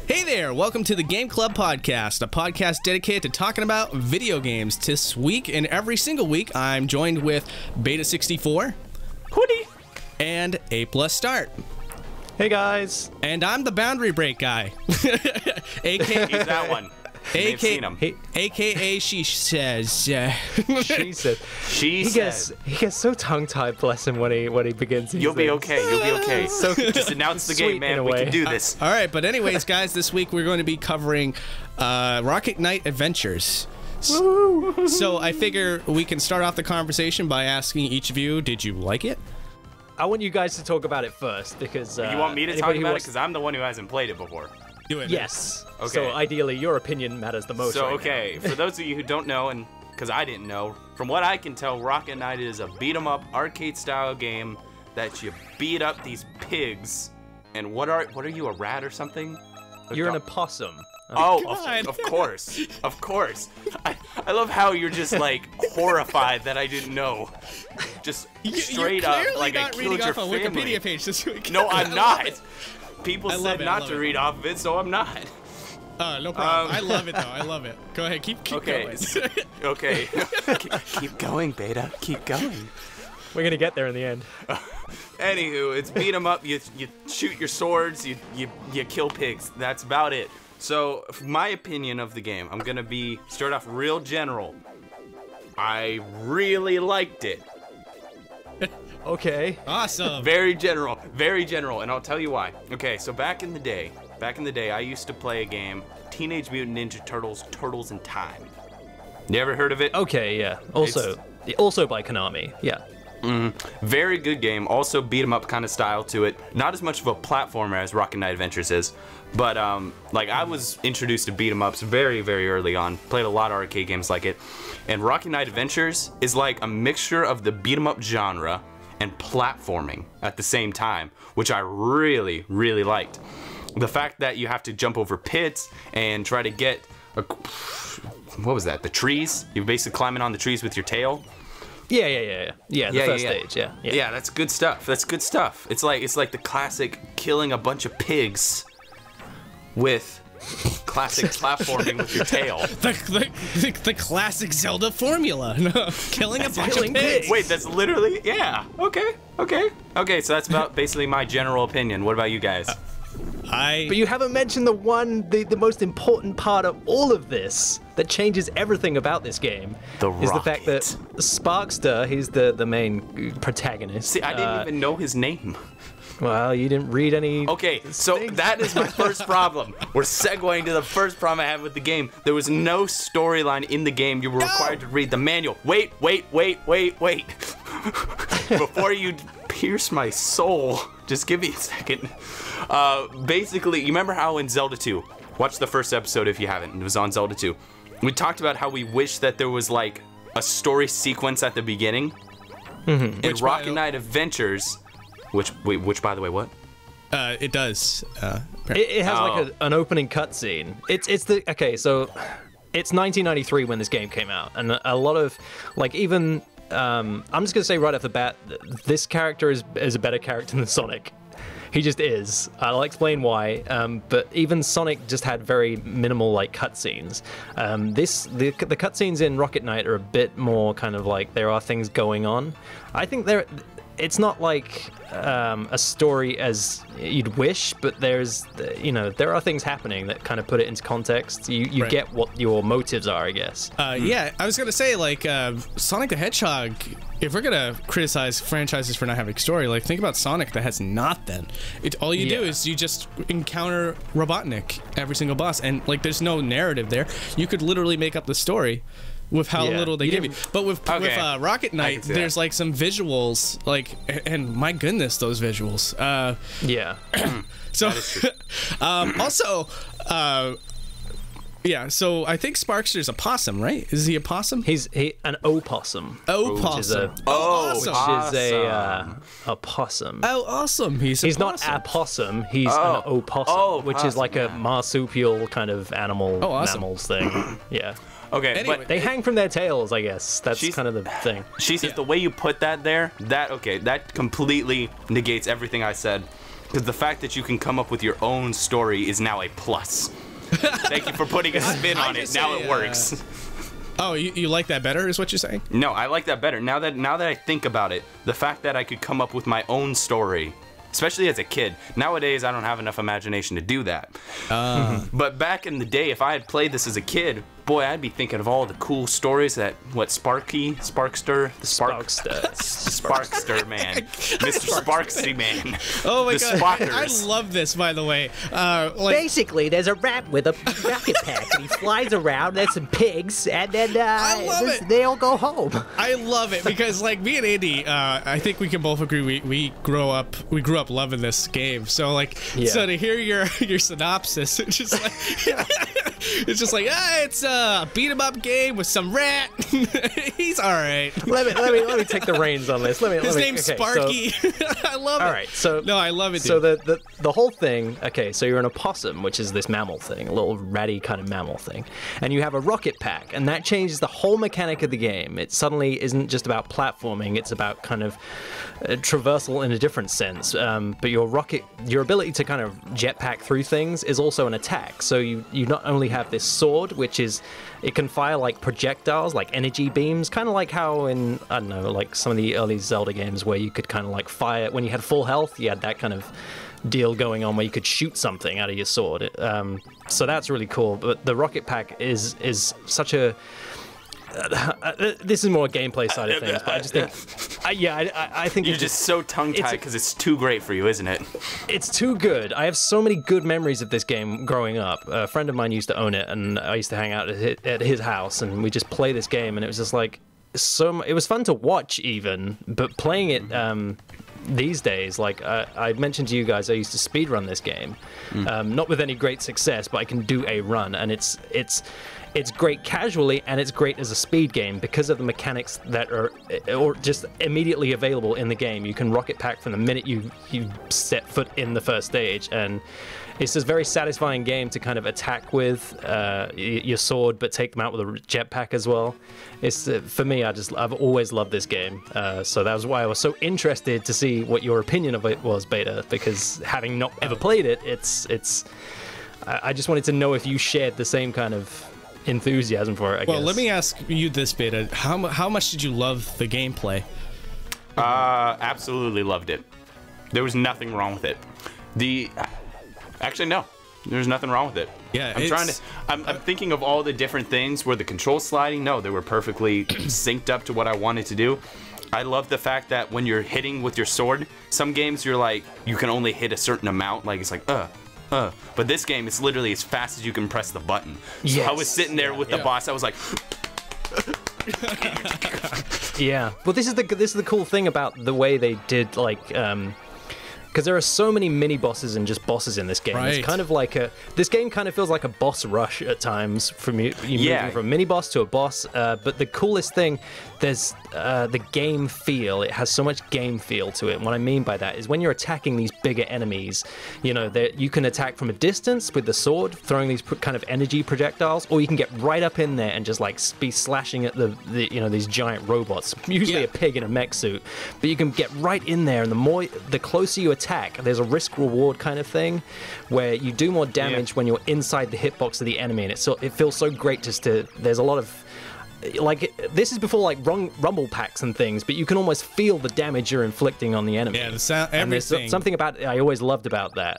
Hey there, welcome to the Game Club Podcast, a podcast dedicated to talking about video games. This week and every single week, I'm joined with Beta64, Hoodie, and A+Start. Hey guys. And I'm the Boundary Break guy. AKA he's that one. AKA She Says. She said. He gets so tongue-tied, bless him, when he begins. You'll be okay. You'll be okay. So just announce the game, man. We can do this. All right, but anyways, guys, this week we're going to be covering Rocket Knight Adventures. So I figure we can start off the conversation by asking each of you, did you like it? I want you guys to talk about it first because you want me to talk about it because I'm the one who hasn't played it before. Do it. Yes. Okay. So ideally, your opinion matters the most. So right okay, now. for those of you who don't know, and because I didn't know, from what I can tell, Rocket Knight is a beat 'em up arcade-style game that you beat up these pigs. And what are you, a rat or something? You're an opossum. Oh, of course. Of course. I love how you're just like horrified that I didn't know. Just straight up like I killed your family. Wikipedia page this week. No, I'm not. People said not to read off of it, so I'm not. No problem. I love it though. I love it. Go ahead, keep going. Okay. Keep going, Beta. Keep going. We're gonna get there in the end. Anywho, it's beat 'em up. You shoot your swords. You kill pigs. That's about it. So, my opinion of the game, I'm gonna start off real general. I really liked it. Okay. Awesome. Very general, and I'll tell you why. Okay, so back in the day, I used to play a game, Teenage Mutant Ninja Turtles: Turtles in Time. You ever heard of it? Okay, yeah. Also by Konami. Yeah. Very good game. Also beat 'em up kind of style to it. Not as much of a platformer as Rocket Knight Adventures is, but like I was introduced to beat 'em ups very, very early on. Played a lot of arcade games like it, and Rocket Knight Adventures is like a mixture of the beat 'em up genre and platforming at the same time, which I really, really liked. The fact that you have to jump over pits and try to get what was that? The trees? You're basically climbing on the trees with your tail. Yeah. The first stage. Yeah. Yeah, that's good stuff. It's like the classic killing a bunch of pigs with classic platforming with your tail. The classic Zelda formula. Killing a bunch of pigs. Wait, that's literally Okay. So that's about basically my general opinion. What about you guys? But you haven't mentioned the most important part of all of this that changes everything about this game. Is the fact that Sparkster, he's the main protagonist. See, I didn't even know his name. Well, you didn't read any. Okay, so that is my first problem. We're segueing to the first problem I have with the game. There was no storyline in the game. You were required to read the manual. Wait. Before you pierce my soul, just give me a second. Basically, you remember how in Zelda 2, watch the first episode if you haven't, it was on Zelda 2, we talked about how we wish that there was like a story sequence at the beginning. In Rocket Knight Adventures, which by the way, what? It does. It has like an opening cutscene. So it's 1993 when this game came out, and a lot of like even I'm just gonna say right off the bat, this character is a better character than Sonic. He just is. I'll explain why. But even Sonic just had very minimal like cutscenes. The cutscenes in Rocket Knight are a bit more kind of like there are things going on. I think it's not like a story as you'd wish, but there are things happening that kind of put it into context. You Right. get what your motives are, I guess. Yeah, I was gonna say like Sonic the Hedgehog. If we're gonna criticize franchises for not having a story, like think about Sonic that has not. Then all you do is you just encounter Robotnik every single boss, and like there's no narrative there. You could literally make up the story with how little they give you. But with Rocket Knight, there's like some visuals, like, and my goodness, those visuals. So also yeah, so I think Sparkster's a possum, right? Is he a possum? He's an opossum. Opossum. Which is a possum. Oh, awesome. He's not a possum. He's an opossum, which is like a marsupial kind of mammals thing. Yeah. Okay, anyway, but they hang from their tails, I guess. That's kind of the thing. She says the way you put that there, that completely negates everything I said. because the fact that you can come up with your own story is now a plus. Thank you for putting a spin on it. Now it works. Oh, you like that better, is what you're saying? No, I like that better. Now that I think about it, the fact that I could come up with my own story, especially as a kid. Nowadays, I don't have enough imagination to do that. But back in the day, if I had played this as a kid, boy, I'd be thinking of all the cool stories that, Sparkster, man, Mr. Sparksy man. Oh my God, Spockers. I love this, by the way. Basically, there's a rat with a rocket pack, and he flies around. There's some pigs, and then I love it. they all go home. I love it because, like, me and Andy, I think we can both agree we grew up loving this game. So so to hear your synopsis, it's just like it's a beat 'em up game with some rat. He's all right. Let me take the reins on this. His name's Sparky. I love it. All right, so no, I love it. Dude. So the whole thing. Okay, so you're an opossum, which is this mammal thing, a little ratty kind of mammal thing, and you have a rocket pack, and that changes the whole mechanic of the game. It suddenly isn't just about platforming; it's about kind of traversal in a different sense. But your ability to kind of jetpack through things is also an attack. So you not only have this sword, which is it can fire like projectiles, like energy beams, kind of like how in, I don't know, like some of the early Zelda games where you could kind of like fire, when you had full health, you had that kind of deal going on where you could shoot something out of your sword. So that's really cool. But the rocket pack is such a... this is more a gameplay side of things, but I just think, I think you're just so tongue-tied because it's too great for you, isn't it? It's too good. I have so many good memories of this game growing up. A friend of mine used to own it, and I used to hang out at his house, and we just play this game, and it was just like it was fun to watch even, but playing it these days, like I mentioned to you guys, I used to speedrun this game, not with any great success, but I can do a run, and it's great casually, and it's great as a speed game because of the mechanics that are or just immediately available in the game. You can rocket pack from the minute you set foot in the first stage, and it's this very satisfying game to kind of attack with your sword, but take them out with a jetpack as well. It's for me, I've always loved this game, so that was why I was so interested to see what your opinion of it was, Beta, because having not ever played it, I just wanted to know if you shared the same kind of enthusiasm for it, I guess. Well, let me ask you this, Beta. How much did you love the gameplay? Absolutely loved it. There was nothing wrong with it. Actually, no. There's nothing wrong with it. Yeah, I'm thinking of all the different things where the control sliding, no, they were perfectly synced up to what I wanted to do. I love the fact that when you're hitting with your sword, some games you're like, you can only hit a certain amount, like it's like, but this game, it's literally as fast as you can press the button. So yes. I was sitting there with the boss, I was like... Yeah. Well, this is the cool thing about the way they did, like, because there are so many mini bosses and just bosses in this game. Right. It's kind of like this game kind of feels like a boss rush at times from you moving from a mini boss to a boss. But the coolest thing, there's the game feel. It has so much game feel to it. And what I mean by that is when you're attacking these bigger enemies, you can attack from a distance with the sword, throwing these kind of energy projectiles, or you can get right up in there and just like be slashing at these giant robots, usually a pig in a mech suit. But you can get right in there, and the closer you attack, there's a risk-reward kind of thing where you do more damage when you're inside the hitbox of the enemy, and it feels so great there's a lot of, like, this is before like rumble packs and things, but you can almost feel the damage you're inflicting on the enemy. Yeah, the sound, everything. And there's something about it I always loved about that.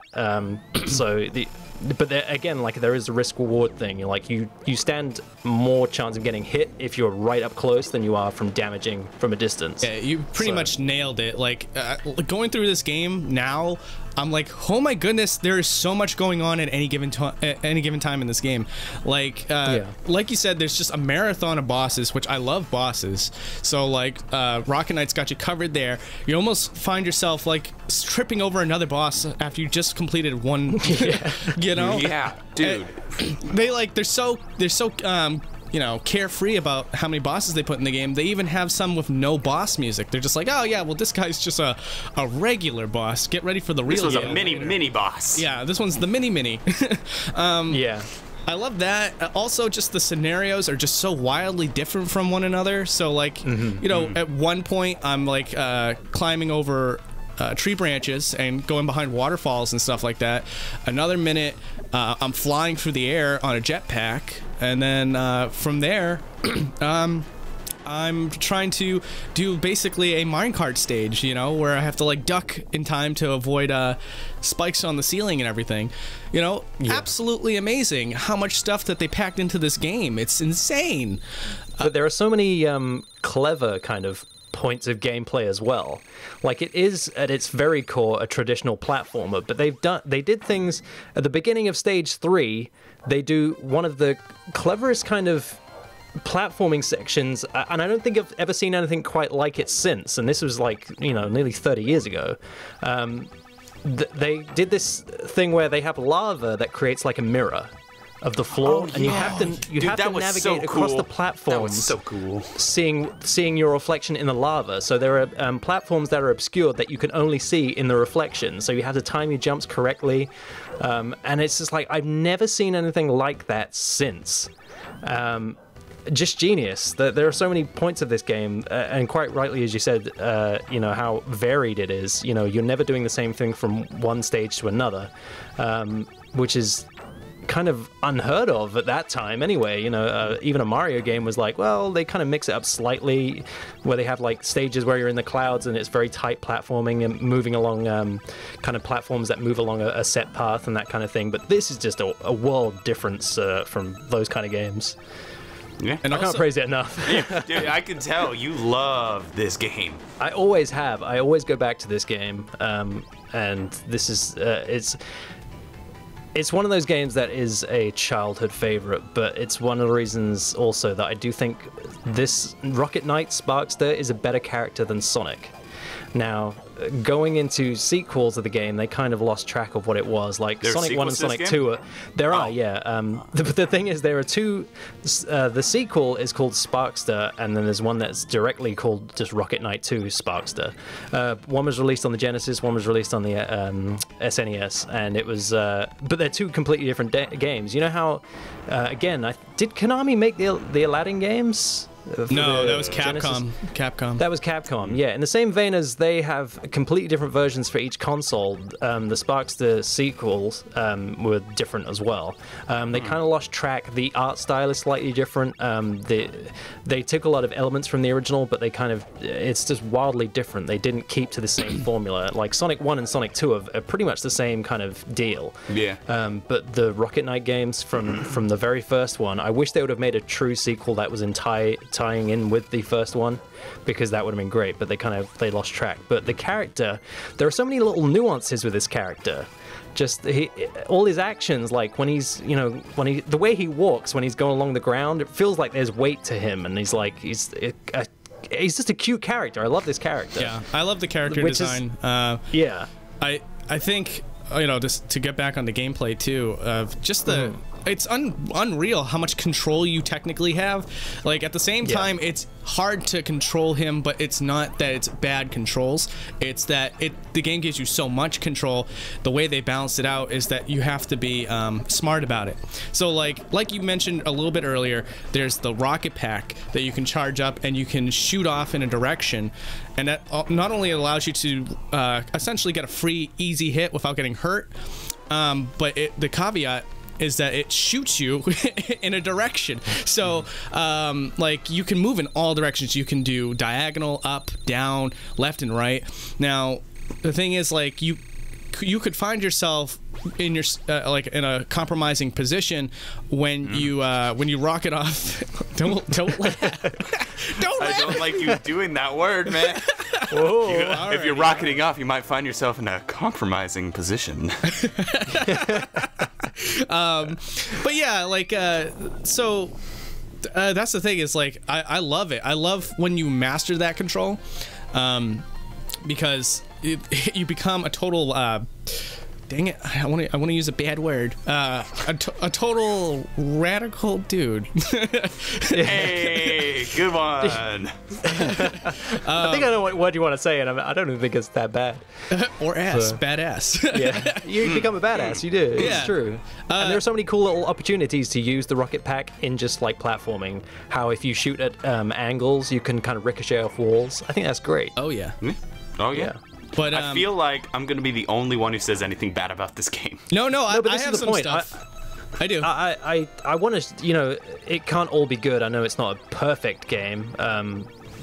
But again, like, there is a risk-reward thing. You stand more chance of getting hit if you're right up close than you are from damaging from a distance. Yeah, you pretty much nailed it. Like, going through this game now, I'm like, oh my goodness, there is so much going on at any given time in this game. Like, like you said, there's just a marathon of bosses, which I love bosses. So like, Rocket Knight's got you covered there. You almost find yourself like tripping over another boss after you just completed one. Yeah, dude. They're so carefree about how many bosses they put in the game. They even have some with no boss music. They're just like, oh yeah, well, this guy's just a regular boss. Get ready for the real. This was a mini boss. Yeah, this one's the mini. Yeah. I love that. Also, just the scenarios are just so wildly different from one another. So like, at one point I'm like climbing over tree branches and going behind waterfalls and stuff like that. Another minute, I'm flying through the air on a jetpack, and then from there, I'm trying to do basically a minecart stage, you know, where I have to like duck in time to avoid spikes on the ceiling and everything. You know, absolutely amazing how much stuff that they packed into this game. It's insane. But there are so many clever kind of points of gameplay as well. Like, it is at its very core a traditional platformer, but they did things at the beginning of stage 3. They do one of the cleverest kind of platforming sections, and I don't think I've ever seen anything quite like it since, and this was like, you know, nearly 30 years ago. They did this thing where they have lava that creates like a mirror of the floor, and you have to navigate across the platforms. That was so cool. Seeing your reflection in the lava. So there are platforms that are obscured that you can only see in the reflection. So you have to time your jumps correctly, and it's just like, I've never seen anything like that since. Just genius. There are so many points of this game, and quite rightly, as you said, you know, how varied it is. You know, you're never doing the same thing from one stage to another, which is kind of unheard of at that time anyway. You know, even a Mario game was like, well, they kind of mix it up slightly, where they have like stages where you're in the clouds and it's very tight platforming and moving along kind of platforms that move along a set path and that kind of thing. But this is just a world difference from those kind of games. Yeah, and I can't praise it enough. Yeah, dude, I can tell you love this game. I always have. I always go back to this game, and this is it's one of those games that is a childhood favorite, but it's one of the reasons also that I do think this Rocket Knight Sparkster is a better character than Sonic. Now, going into sequels of the game, they kind of lost track of what it was. Like Sonic 1 and Sonic 2, there are, yeah. The thing is, there are two. The sequel is called Sparkster, and then there's one that's directly called just Rocket Knight 2 Sparkster. One was released on the Genesis, one was released on the SNES, and it was. But they're two completely different games. You know how? Again, did Konami make the Aladdin games? No, that was Capcom. Genesis? Capcom. That was Capcom, yeah. In the same vein as they have completely different versions for each console, the Sparkster sequels were different as well. They kind of lost track. The art style is slightly different. They took a lot of elements from the original, but they kind of, it's just wildly different. They didn't keep to the same formula. Like Sonic 1 and Sonic 2 are pretty much the same kind of deal. Yeah. But the Rocket Knight games from the very first one, I wish they would have made a true sequel that was tying in with the first one, because that would have been great, but they lost track. But the character, there are so many little nuances with this character. Just all his actions, like when he's, you know, the way he walks when he's going along the ground, it feels like there's weight to him, and he's just a cute character. I love this character. Yeah, I love the character design. Yeah, I think, you know, just to get back on the gameplay too, just the. It's unreal how much control you technically have. Like, at the same time, it's hard to control him, but it's not that it's bad controls. It's that the game gives you so much control. The way they balance it out is that you have to be smart about it. So like you mentioned a little bit earlier, there's the rocket pack that you can charge up and you can shoot off in a direction, and that not only allows you to essentially get a free, easy hit without getting hurt, but the caveat is that it shoots you in a direction. So, like, you can move in all directions. You can do diagonal, up, down, left, and right. Now, the thing is, like, you could find yourself in your like in a compromising position when you rocket off. Don't laugh. Don't laugh. I don't like you doing that word, man. Whoa. If you're rocketing off, you might find yourself in a compromising position. But yeah, like, so that's the thing, is like, I love it. I love when you master that control, because you become a total dang it, I want to use a bad word, a total radical dude. Hey, good one. I think I know what you want to say, and I don't even think it's that bad. Or badass. Yeah, you become a badass. You do. It's true. And there are so many cool little opportunities to use the rocket pack in just like platforming. How if you shoot at angles, you can kind of ricochet off walls. I think that's great. Oh yeah. Oh yeah. But I feel like I'm gonna be the only one who says anything bad about this game. no, but I this have is the some point. stuff. I do. I want to, you know, it can't all be good. I know it's not a perfect game.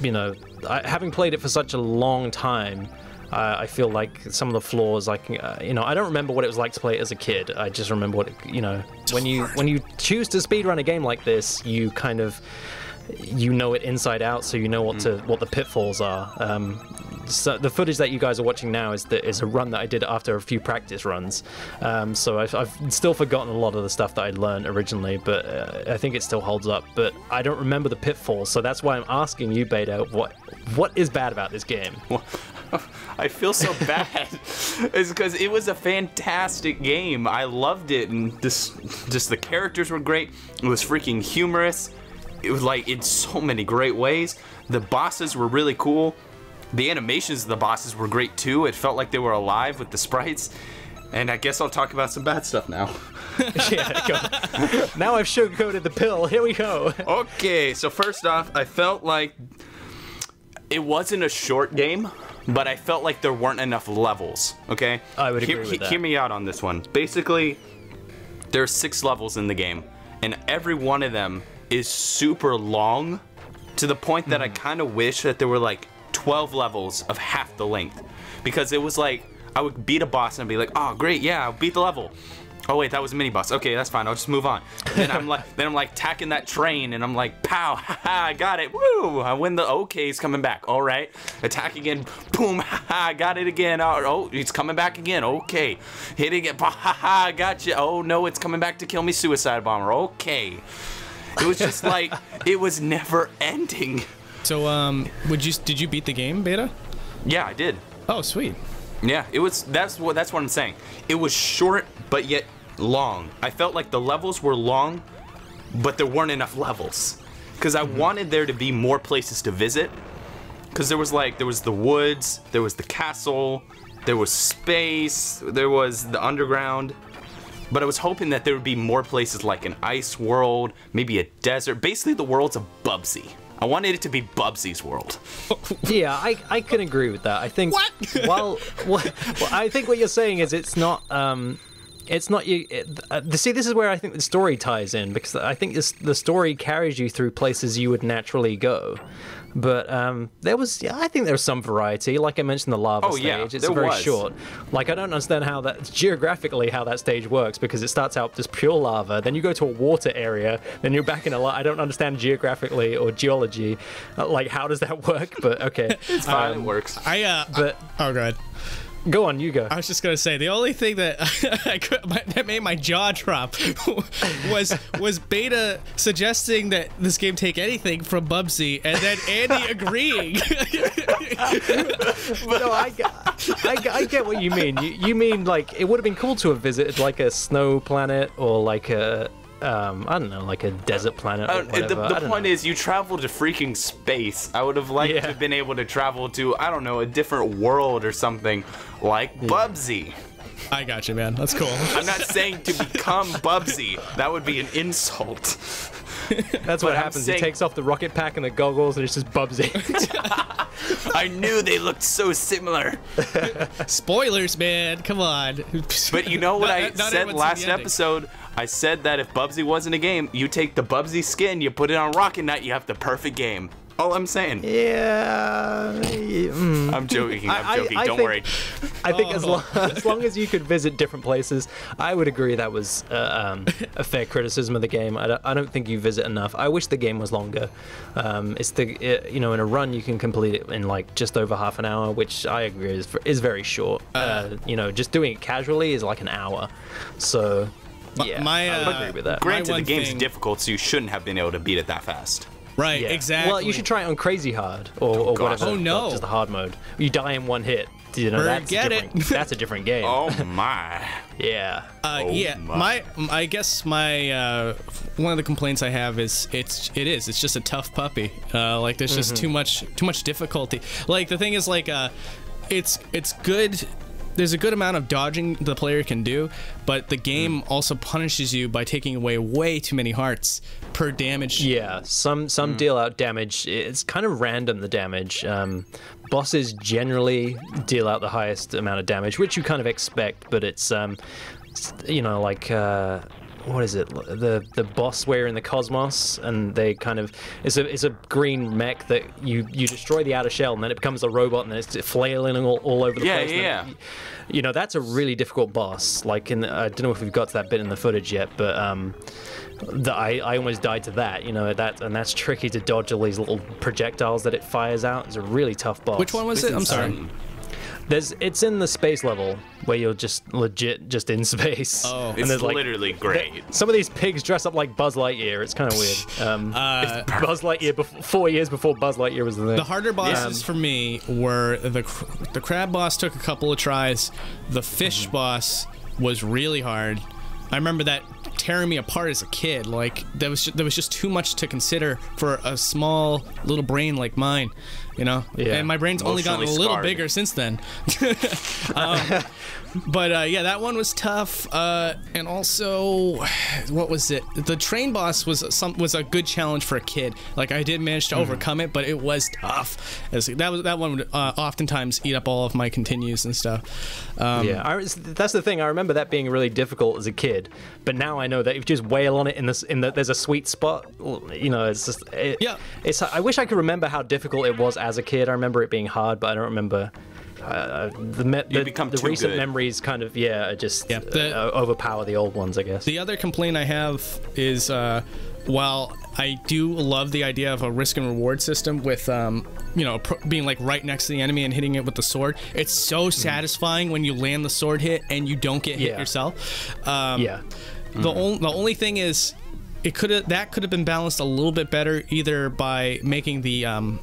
You know, having played it for such a long time, I feel like some of the flaws, like, you know, I don't remember what it was like to play it as a kid. I just remember what, you know, when you choose to speedrun a game like this, you kind of, you know it inside out, so you know what the pitfalls are. So the footage that you guys are watching now is a run that I did after a few practice runs. So I've still forgotten a lot of the stuff that I learned originally, but I think it still holds up. But I don't remember the pitfalls, so that's why I'm asking you, Beta, what is bad about this game? Well, I feel so bad. It's because it was a fantastic game. I loved it, and just the characters were great. It was freaking humorous. It was like in so many great ways. The bosses were really cool. The animations of the bosses were great too. It felt like they were alive with the sprites. And I guess I'll talk about some bad stuff now. Yeah, go. Now I've sugarcoated the pill. Here we go. Okay, so first off, I felt like it wasn't a short game, but I felt like there weren't enough levels, okay? I would agree with that. Hear me out on this one. Basically, there are 6 levels in the game, and every one of them is super long, to the point that I kind of wish that there were like 12 levels of half the length, because it was like I would beat a boss and I'd be like, oh great, yeah, I'll beat the level. Oh wait, that was a mini boss. Okay, that's fine. I'll just move on. And then I'm like tacking that train, and I'm like, pow, haha, I got it. Woo! I win the okay's coming back. All right, attack again. Boom, haha, I got it again. Oh, it's coming back again. Okay, hit it again. Haha, gotcha. Oh no, it's coming back to kill me. Suicide bomber. Okay. It was just like it was never ending. So, did you beat the game, Beta? Yeah, I did. Oh, sweet. Yeah, it was. That's what I'm saying. It was short, but yet long. I felt like the levels were long, but there weren't enough levels. Because I wanted there to be more places to visit. Because there was the woods, there was the castle, there was space, there was the underground. But I was hoping that there would be more places like an ice world, maybe a desert. Basically, the world's a Bubsy. I wanted it to be Bubsy's world. Yeah, I can agree with that. I think. What? Well, I think what you're saying is it's not you. See, this is where I think the story ties in, because I think the story carries you through places you would naturally go. But I think there was some variety. Like I mentioned, the lava stage. It's very short. Like, I don't understand how geographically how that stage works, because it starts out just pure lava, then you go to a water area, then you're back in a I don't understand geographically or geology. Like, how does that work? But okay, it's fine. It works. Oh, go ahead. Go on, you go. I was just gonna say the only thing that that made my jaw drop was Beta suggesting that this game take anything from Bubsy, and then Andy agreeing. No, I get what you mean. You mean like it would have been cool to have visited like a snow planet, or like a I don't know, like a desert planet or whatever. The point is, you travel to freaking space. I would have liked to have been able to travel to, I don't know, a different world or something like Bubsy. I got you, man. That's cool. I'm not saying to become Bubsy. That would be an insult. That's what happens. He takes off the rocket pack and the goggles, and it's just Bubsy. I knew they looked so similar. Spoilers, man. Come on. But you know what I said last episode? I said that if Bubsy wasn't a game, you take the Bubsy skin, you put it on Rocket Knight, you have the perfect game. All I'm saying. Yeah. I'm joking. Don't worry. I think as long as you could visit different places, I would agree that was a fair criticism of the game. I don't think you visit enough. I wish the game was longer. In a run you can complete it in like just over half an hour, which I agree is very short. Just doing it casually is like an hour. So yeah, I would agree with that. Granted, the game's difficult, so you shouldn't have been able to beat it that fast. Right, exactly. Well, you should try it on crazy hard or whatever. Oh no, just the hard mode. You die in one hit. That's a different game. Oh my. Yeah. I guess my one of the complaints I have is it's just a tough puppy. Like there's just too much difficulty. Like the thing is like it's good. There's a good amount of dodging the player can do, but the game also punishes you by taking away way too many hearts per damage. Yeah, some deal out damage. It's kind of random, the damage, bosses generally deal out the highest amount of damage, which you kind of expect, but it's you know, like what is it? The boss where you're in the cosmos, and they kind of it's a green mech that you destroy the outer shell, and then it becomes a robot, and then it's flailing all over the place. Yeah. You know, that's a really difficult boss. Like, I don't know if we've got to that bit in the footage yet, but I almost died to that. You know, that's tricky to dodge all these little projectiles that it fires out. It's a really tough boss. Which one was it? I'm sorry. It's in the space level where you're just legit just in space. Oh, and it's literally great. Some of these pigs dress up like Buzz Lightyear. It's kind of weird. Buzz Lightyear, 4 years before Buzz Lightyear was the thing. The harder bosses for me were the crab boss took a couple of tries. The fish boss was really hard. I remember that tearing me apart as a kid. Like, there was just too much to consider for a small little brain like mine, you know. Yeah. And my brain's only gotten a little bigger since then. But yeah, that one was tough. And also, what was it? The train boss was a good challenge for a kid. Like, I did manage to overcome it, but it was tough. That one would oftentimes eat up all of my continues and stuff. Yeah, that's the thing. I remember that being really difficult as a kid, but now I know that if you just wail on it there's a sweet spot. You know, it's just I wish I could remember how difficult it was as a kid. I remember it being hard, but I don't remember. The recent good. memories kind of overpower the old ones, I guess. The other complaint I have is while I do love the idea of a risk and reward system with you know, being like right next to the enemy and hitting it with the sword, it's so satisfying when you land the sword hit and you don't get hit yourself. The only thing is, that could have been balanced a little bit better, either by making the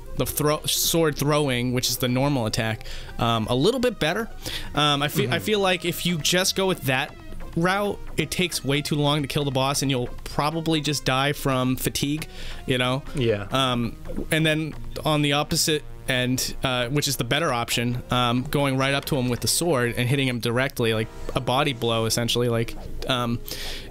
sword throwing, which is the normal attack, a little bit better. I feel like if you just go with that route, it takes way too long to kill the boss, and you'll probably just die from fatigue, you know. And then on the opposite end, which is the better option, going right up to him with the sword and hitting him directly, like a body blow, essentially. Like,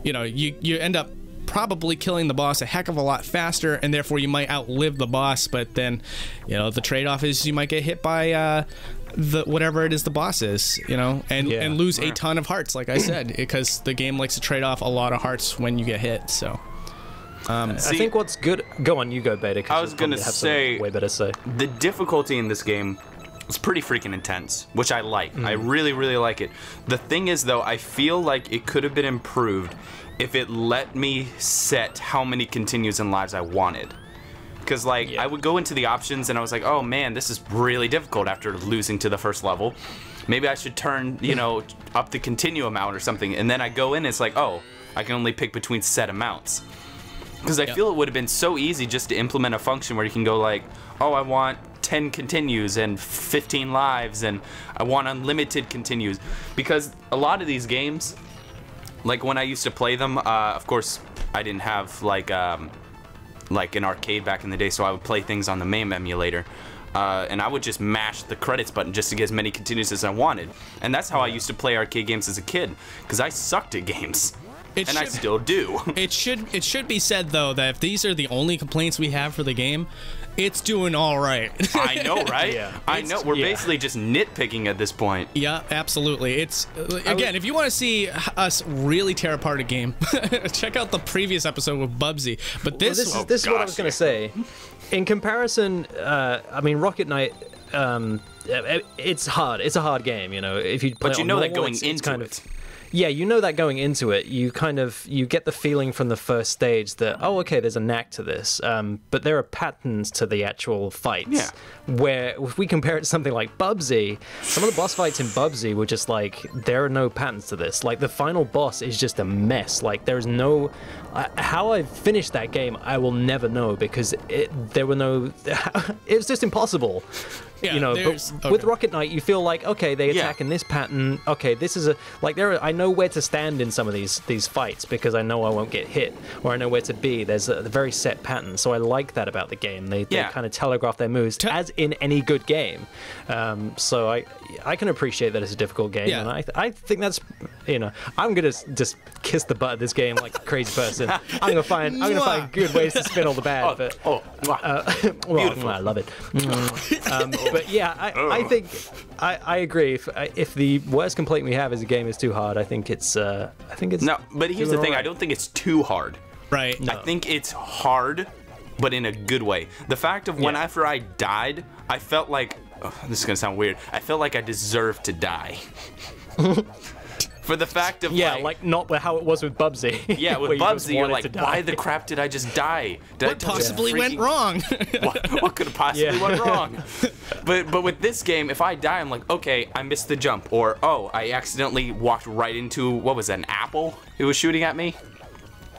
you know, you end up probably killing the boss a heck of a lot faster, and therefore you might outlive the boss, but then, you know, the trade-off is you might get hit by whatever it is the boss is, you know, and lose a ton of hearts, like I said, because the game likes to trade off a lot of hearts when you get hit. So I think what's good, go on, you go, Beta. I was gonna say, way better say, the difficulty in this game is pretty freaking intense, which I like. I really, really like it. The thing is, though, I feel like it could have been improved if it let me set how many continues and lives I wanted. Because, like, I would go into the options and I was like, oh man, this is really difficult after losing to the first level. Maybe I should turn, you know, up the continue amount or something. And then I go in and it's like, oh, I can only pick between set amounts. Because I feel it would have been so easy just to implement a function where you can go like, oh, I want 10 continues and 15 lives, and I want unlimited continues. Because a lot of these games, like when I used to play them, of course, I didn't have like an arcade back in the day, so I would play things on the MAME emulator. And I would just mash the credits button just to get as many continues as I wanted. And that's how I used to play arcade games as a kid, because I sucked at games. I still do. It should be said, though, that if these are the only complaints we have for the game, it's doing all right. I know, right? I know. We're basically just nitpicking at this point. Yeah, absolutely. It's again, if you want to see us really tear apart a game, check out the previous episode with Bubsy. But this is what I was going to say. In comparison, I mean, Rocket Knight. It's hard. It's a hard game, you know. If you play but you know that going into it. Yeah, you know that going into it, you get the feeling from the first stage that, oh, okay, there's a knack to this, but there are patterns to the actual fights. Yeah. Where, if we compare it to something like Bubsy, some of the boss fights in Bubsy were just like, there are no patterns to this. Like, the final boss is just a mess. Like, there's no... how I finished that game, I will never know, because there were no... it was just impossible. Yeah, you know, but with Rocket Knight, you feel like, okay, they attack in this pattern. Okay, this is I know where to stand in some of these fights because I know I won't get hit, or I know where to be. There's a very set pattern, so I like that about the game. They kind of telegraph their moves, as in any good game. So I can appreciate that it's a difficult game, and I think that's I'm gonna just kiss the butt of this game like a crazy person. I'm gonna find good ways to spin all the bad. Well, I love it. But yeah, I think I agree. If the worst complaint we have as a game is too hard, I think it's no. But here's the thing: I don't think it's too hard. Right. No. I think it's hard, but in a good way. The fact of after I died, I felt like this is gonna sound weird. I felt like I deserved to die. For the fact of like not how it was with Bubsy. Yeah, with Bubsy, you're like, why the crap did I just die? What possibly went wrong? what could have possibly went wrong? But with this game, if I die, I'm like, okay, I missed the jump, or oh, I accidentally walked right into what was that, an apple? It was shooting at me.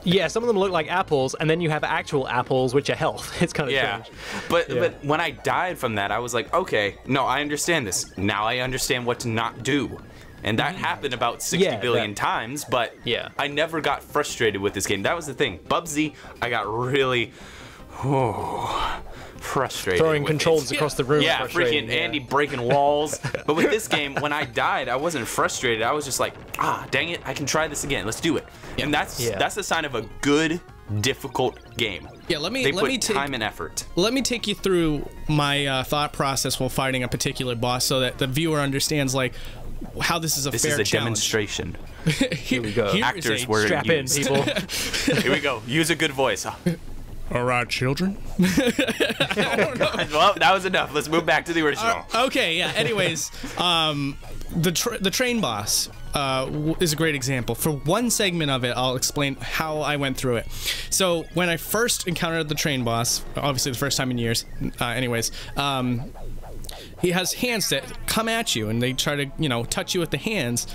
Yeah, some of them look like apples, and then you have actual apples, which are health. It's kind of strange. But when I died from that, I was like, okay, no, I understand this. Now I understand what to not do. And that happened about 60 billion times, but I never got frustrated with this game. That was the thing. Bubsy, I got really frustrated. Throwing controls across the room. Yeah, freaking Andy breaking walls. But with this game, when I died, I wasn't frustrated. I was just like, dang it, I can try this again. Let's do it. And that's the sign of a good, difficult game. Yeah, let me take time and effort. Let me take you through my thought process while fighting a particular boss, so that the viewer understands like how this is a fair challenge. This is a demonstration. Here we go. Actors were strap used. in, people. Here we go. Use a good voice. All right, children. Well, that was enough. Let's move back to the original. Okay, yeah. Anyways, the train boss is a great example. For one segment of it, I'll explain how I went through it. So when I first encountered the train boss, obviously the first time in years, he has hands that come at you, and they try to, touch you with the hands.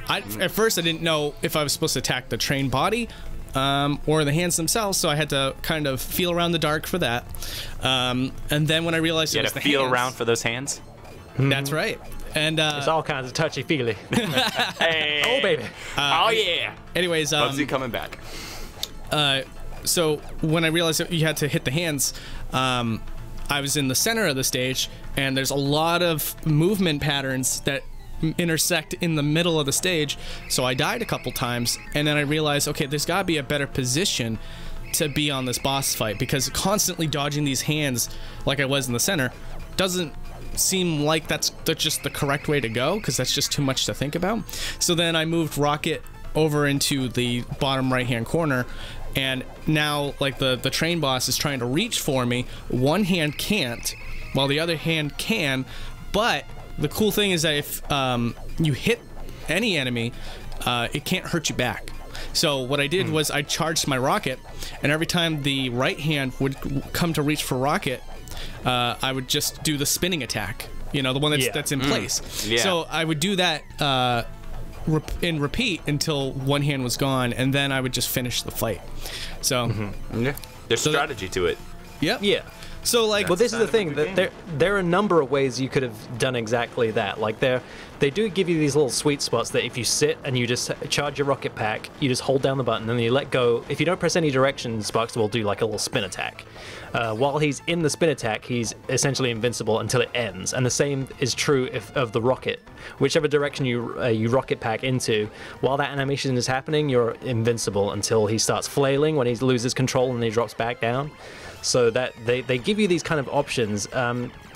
At first, I didn't know if I was supposed to attack the train body or the hands themselves, so I had to kind of feel around the dark for that. And then when I realized it was the hands... You had to feel around for those hands? That's right. And it's all kinds of touchy-feely. Hey. Oh, baby. Oh, yeah. Anyways... Bubsy coming back. So when I realized that you had to hit the hands... I was in the center of the stage, and there's a lot of movement patterns that intersect in the middle of the stage, so I died a couple times, and then I realized, okay, there's gotta be a better position to be on this boss fight, because constantly dodging these hands like I was in the center doesn't seem like that's just the correct way to go, because that's just too much to think about. So then I moved Rocket over into the bottom right hand corner, and now like the train boss is trying to reach for me. One hand can't, while the other hand can. But the cool thing is that if you hit any enemy, it can't hurt you back. So what I did was I charged my Rocket, and every time the right hand would come to reach for Rocket, I would just do the spinning attack, the one that's in place. Yeah. So I would do that in repeat until one hand was gone, and then I would just finish the fight. So There's strategy to it. Yep. Yeah. So like, well, this is the thing, that there are a number of ways you could have done exactly that. Like they do give you these little sweet spots that if you sit and you just charge your rocket pack, you just hold down the button and then you let go. If you don't press any direction, Sparks will do like a little spin attack. While he's in the spin attack, he's essentially invincible until it ends. And the same is true of the rocket. Whichever direction you rocket pack into, while that animation is happening, you're invincible until he starts flailing when he loses control and he drops back down. So that they give you these kind of options.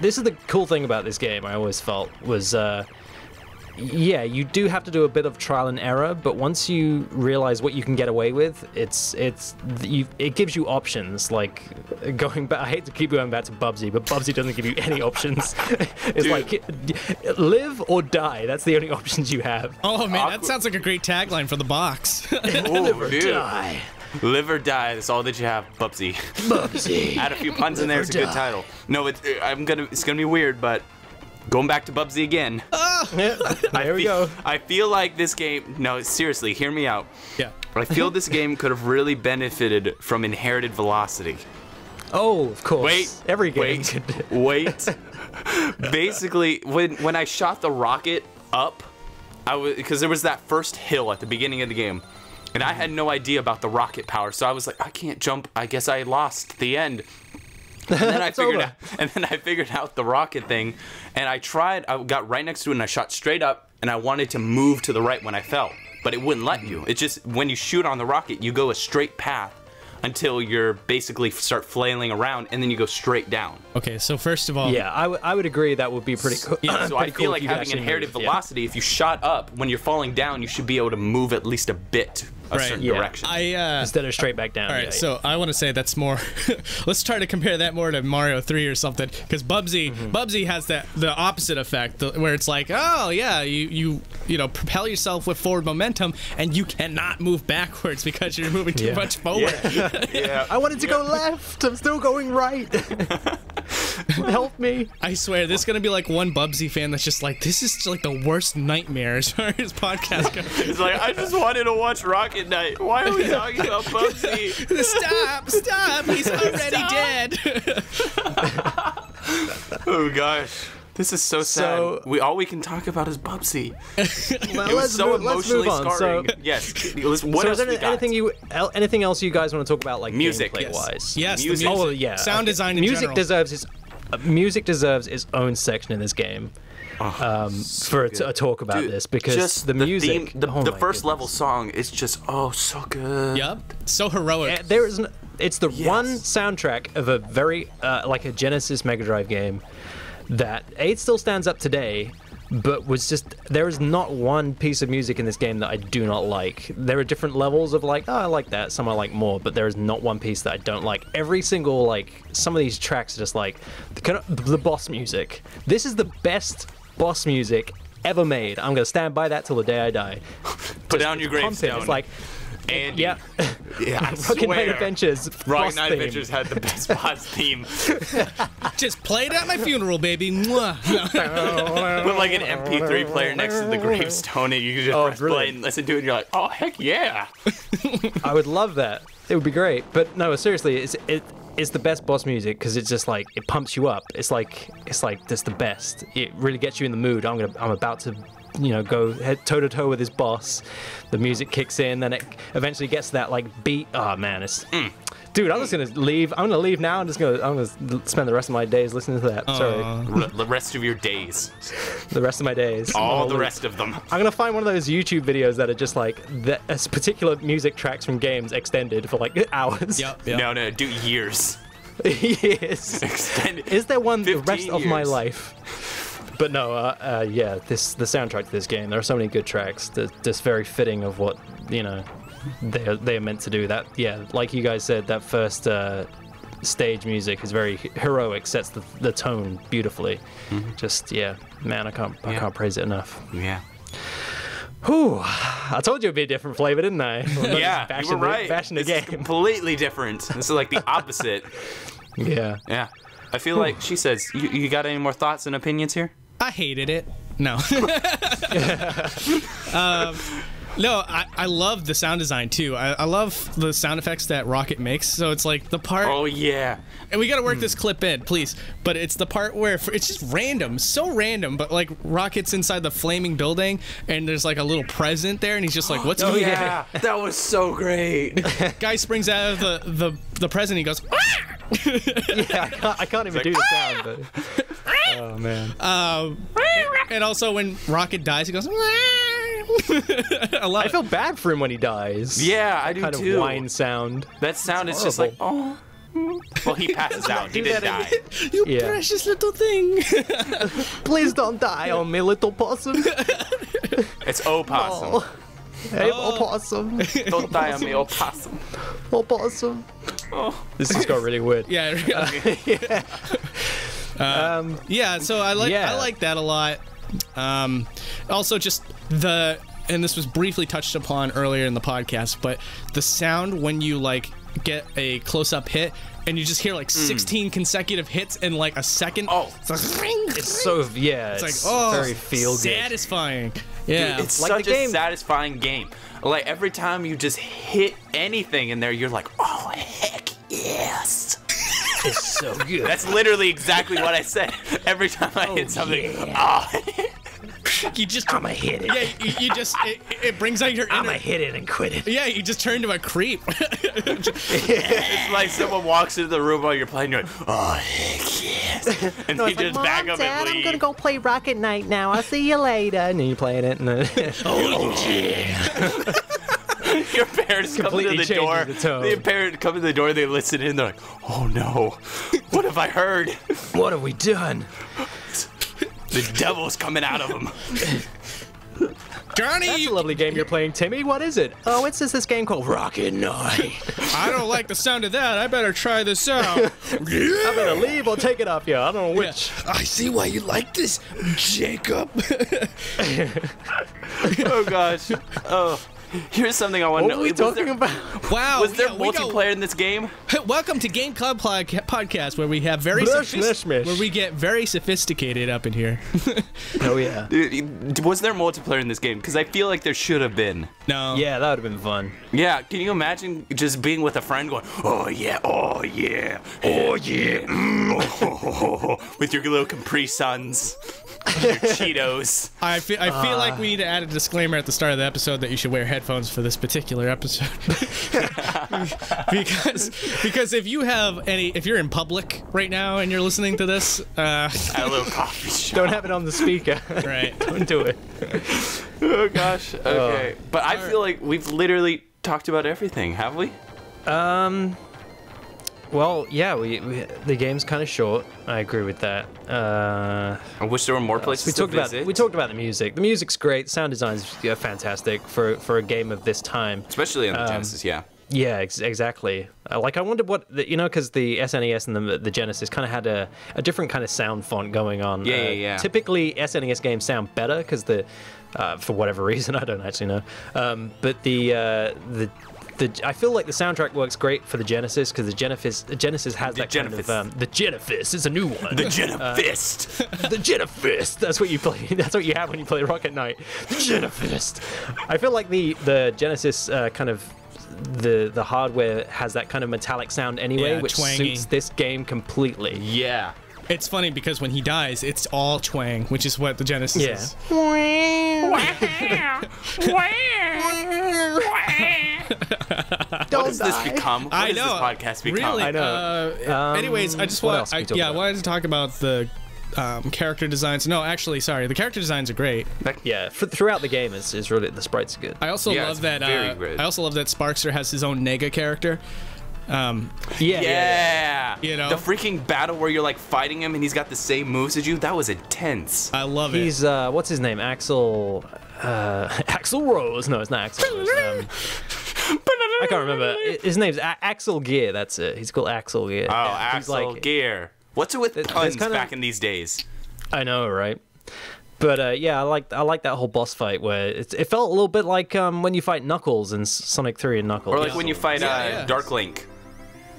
This is the cool thing about this game, I always felt, was yeah, you do have to do a bit of trial and error, but once you realize what you can get away with, it gives you options. Like going back, I hate to keep going back to Bubsy, but Bubsy doesn't give you any options. It's like live or die. That's the only options you have. Oh man, that sounds like a great tagline for the box. Live or die. Live or die, that's all that you have, Bubsy. Bubsy. Add a few puns in there, it's a good title. No, it's gonna be weird, but going back to Bubsy again. There we go. I feel like this game, no, seriously, hear me out. Yeah. I feel this game could have really benefited from inherited velocity. Oh, of course. Wait. Every game. Wait. Basically, when I shot the rocket up, because there was that first hill at the beginning of the game. And I had no idea about the rocket power, so I was like, I can't jump. I guess I lost the end. And then I figured out the rocket thing, and I got right next to it, and I shot straight up, and I wanted to move to the right when I fell. but it wouldn't let you. It's just when you shoot on the rocket, you go a straight path until you're basically start flailing around, and then you go straight down. Okay, so first of all, Yeah, I would agree that would be pretty cool. Yeah, so I pretty feel cool like if you could having actually inherited move, yeah. velocity, if you shot up, when you're falling down, you should be able to move at least a bit a Right. certain Yeah. direction. Instead of straight back down. all right, yeah, so I want to say that's more. Let's try to compare that more to Mario 3 or something, because Bubsy has the opposite effect, where it's like, oh yeah, you propel yourself with forward momentum, and you cannot move backwards because you're moving too Yeah. much forward. Yeah. I wanted to go left. I'm still going right. Help me. I swear, there's gonna be like one Bubsy fan that's just like, this is like the worst nightmare as far as podcast goes. It's like, I just wanted to watch Rocket Knight. Why are we talking about Bubsy? Stop! He's already dead. Oh gosh. This is so sad. So- All we can talk about is Bubsy. Well, It was so emotionally let's move on. scarring. So, Yes. so What else is there we got? anything else you guys want to talk about, like Music, gameplay yes. wise? Yes, Music. the music. Oh yeah. Sound design in music general. music deserves its own section in this game. For a talk about Dude, this, because just the music, theme, the oh my first level goodness. song is just so good. Yep. So heroic. There is it's the Yes. one soundtrack of a very like a Genesis Mega Drive game that it still stands up today, but there is not one piece of music in this game that I do not like. There are different levels of like, oh, I like that, some I like more, but there is not one piece that I don't like. Every single, like, some of these tracks are just like the boss music. This is the best boss music ever made. I'm gonna stand by that till the day I die. Put down your Pump it. gravestone. It's like, Andy. yeah. Yeah, I Rocket Knight swear. Adventures. Rocket boss Knight theme. Adventures had the best boss theme. Just play it at my funeral, baby. Mwah. With like an MP3 player next to the gravestone, and you can just press play brilliant. and listen to it, and you're like, oh, heck yeah. I would love that. It would be great. But no, seriously, it's the best boss music because it's just like it pumps you up. It's like that's the best. It really gets you in the mood. I'm about to go head toe to toe with this boss. The music kicks in, then it eventually gets to that like beat. Oh man, it's dude. I'm just gonna leave. I'm gonna leave now. I'm gonna spend the rest of my days listening to that. Sorry, The rest of your days. the rest of my days. All I'm the gonna rest of them. I'm gonna find one of those YouTube videos that are just like particular music tracks from games extended for like hours. Yep. No, do years. Yes. Extended. Is there one the 15 rest of my years. life? But no, yeah, the soundtrack to this game. There are so many good tracks. That's very fitting of what they're meant to do. That like you guys said, that first stage music is very heroic. Sets the tone beautifully. Just man, I can't praise it enough. Yeah. Whew, I told you it'd be a different flavor, didn't I? Yeah, you were right. Bashing the This is game. completely different. This is like the opposite. Yeah. Yeah. I feel like she says, you got any more thoughts and opinions here? I hated it. No. No, I love the sound design too. I love the sound effects that Rocket makes. So it's like the part. Oh yeah. And we gotta work this clip in, please. But it's the part where it's just random, so random. But like Rocket's inside the flaming building, and there's like a little present there, and he's just like, "What's going on?" Yeah, that was so great. Guy springs out of the present. He goes, "Ah!" Yeah, I can't even do the sound, but oh man. And also when Rocket dies, he goes. I love I it. feel bad for him when he dies. Yeah, I do Kind too. of whine sound. That sound is just like, oh. Well, he passes out. He did die. You Yeah. precious little thing. Please don't die on me, little possum. It's opossum. Oh. Hey, opossum. Don't die on me, opossum. Opossum. Oh. This just got really weird. Yeah. Yeah. So I like that a lot. Also, just and this was briefly touched upon earlier in the podcast, but the sound when you like get a close-up hit and you just hear like 16 consecutive hits in like a second. Oh. It's like, ring, It's so it's like, oh, very feel good. satisfying. Yeah. Dude, it's Like such the game- a satisfying game. Like every time you just hit anything in there, you're like, oh heck yes. It's so good. That's literally exactly what I said. Every time I hit something, yeah. oh. You just I'ma hit it. Yeah, you just it brings out your inner. I'ma hit it and quit it. Yeah, you just turn into a creep. It's like someone walks into the room while you're playing, you're like, oh, heck yes. And No, you it's like, just Mom, back up Dad, and I'm leave. gonna go play Rocket Knight now. I'll see you later. And then you're playing it, and then Oh, yeah. Your parents come to Completely the door. changes the tone. The parents come to the door, they listen in, they're like, oh no, what have I heard? what have we done? The devil's coming out of him. Johnny, That's a lovely game you're playing, Timmy. What is it? oh, it's just this game called Rocket Knight. I don't like the sound of that. I better try this out. I'm gonna leave or take it off you. I don't know which. I see why you like this, Jacob. Oh gosh. Oh. Here's something I want to know. What are we talking about? Wow. Was there yeah, we go- multiplayer in this game? Welcome to Game Club podcast, where we have very Blush, mish, mish. where we get very sophisticated up in here. Oh yeah. Dude, was there multiplayer in this game? Because I feel like there should have been. No. Yeah, that would have been fun. Yeah, can you imagine just being with a friend going, oh yeah, oh yeah, oh yeah, with your little Capri Suns, your Cheetos. I feel like we need to add a disclaimer at the start of the episode that you should wear headphones for this particular episode. because if you're in public right now and you're listening to this, At a little coffee shop. Don't have it on the speaker. right. Don't do it. Oh gosh. Okay. But I feel like we've literally talked about everything, have we? Well, yeah, we the game's kind of short. I agree with that. I wish there were more places We to talked about visit. we talked about the music. The music's great. Sound design's fantastic for a game of this time. Especially on the Genesis, yeah. Yeah, exactly. Like I wondered what because the SNES and the Genesis kind of had a different kind of sound font going on. Yeah. Typically, SNES games sound better because for whatever reason I don't actually know. But I feel like the soundtrack works great for the Genesis because the Genesis has that kind of the Genesis is a new one. The Genefist. The Genefist. That's what you play. That's what you have when you play Rocket Knight. The Genefist. I feel like the Genesis kind of the hardware has that kind of metallic sound anyway, Yeah, which twangy. suits this game completely. Yeah. It's funny because when he dies, it's all twang, which is what the Genesis Yeah. is. What has this become? What I has know. this podcast become? Really? I know. Anyways, I just what want. else can we talk I about? wanted to talk about the character designs. No, actually, sorry. The character designs are great. Yeah, throughout the game is really the sprites are good. I also Yeah, love it's that. very great. I also love that Sparkster has his own Nega character. Yeah. You know? The freaking battle where you're like fighting him and he's got the same moves as you, that was intense. I love it. He's what's his name? Axel Rose. No, it's not Axel Rose. I can't remember. His name's Axel Gear. That's it. He's called Axel Gear. Oh, Yeah, he's Axel like- Gear. What's it with puns kinda- back in these days? I know, right? But yeah, I like that whole boss fight where it felt a little bit like when you fight Knuckles in Sonic 3 and Knuckles. Or like when you fight Yeah. Dark Link.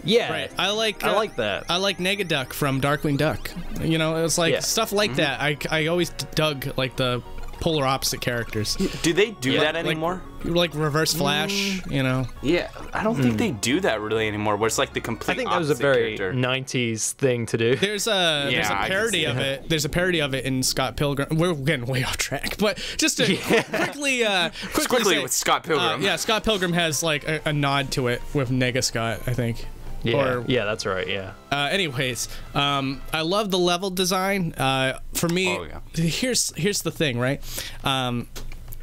yeah, Right. I like that. I like Negaduck from Darkwing Duck. You know, it's like Yeah. stuff like that. I always dug like the polar opposite characters. Do they do that Like- anymore? Like Reverse Flash, you know. Yeah, I don't think they do that really anymore. Where it's like the complete I think that was a opposite very character. 90s thing to do. There's a Yeah, I can parody see of that. it. There's a parody of it in Scott Pilgrim. We're getting way off track, but just to quickly Quickly say, with Scott Pilgrim. yeah, Scott Pilgrim has like a nod to it with Nega Scott, I think. Yeah, yeah, that's right. Yeah. Anyways, I love the level design. For me, Oh, yeah. here's the thing, right?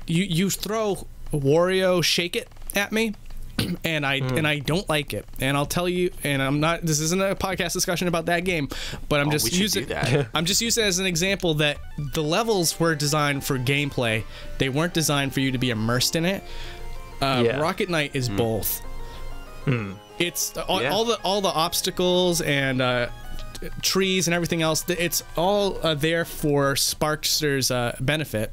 You throw Wario Shake It at me, and I don't like it. And I'll tell you. And I'm not. This isn't a podcast discussion about that game, but I'm just we should using. do that. I'm just using it as an example that the levels were designed for gameplay. They weren't designed for you to be immersed in it. Yeah. Rocket Knight is both. It's Yeah. all the obstacles and trees and everything else. It's all there for Sparkster's benefit.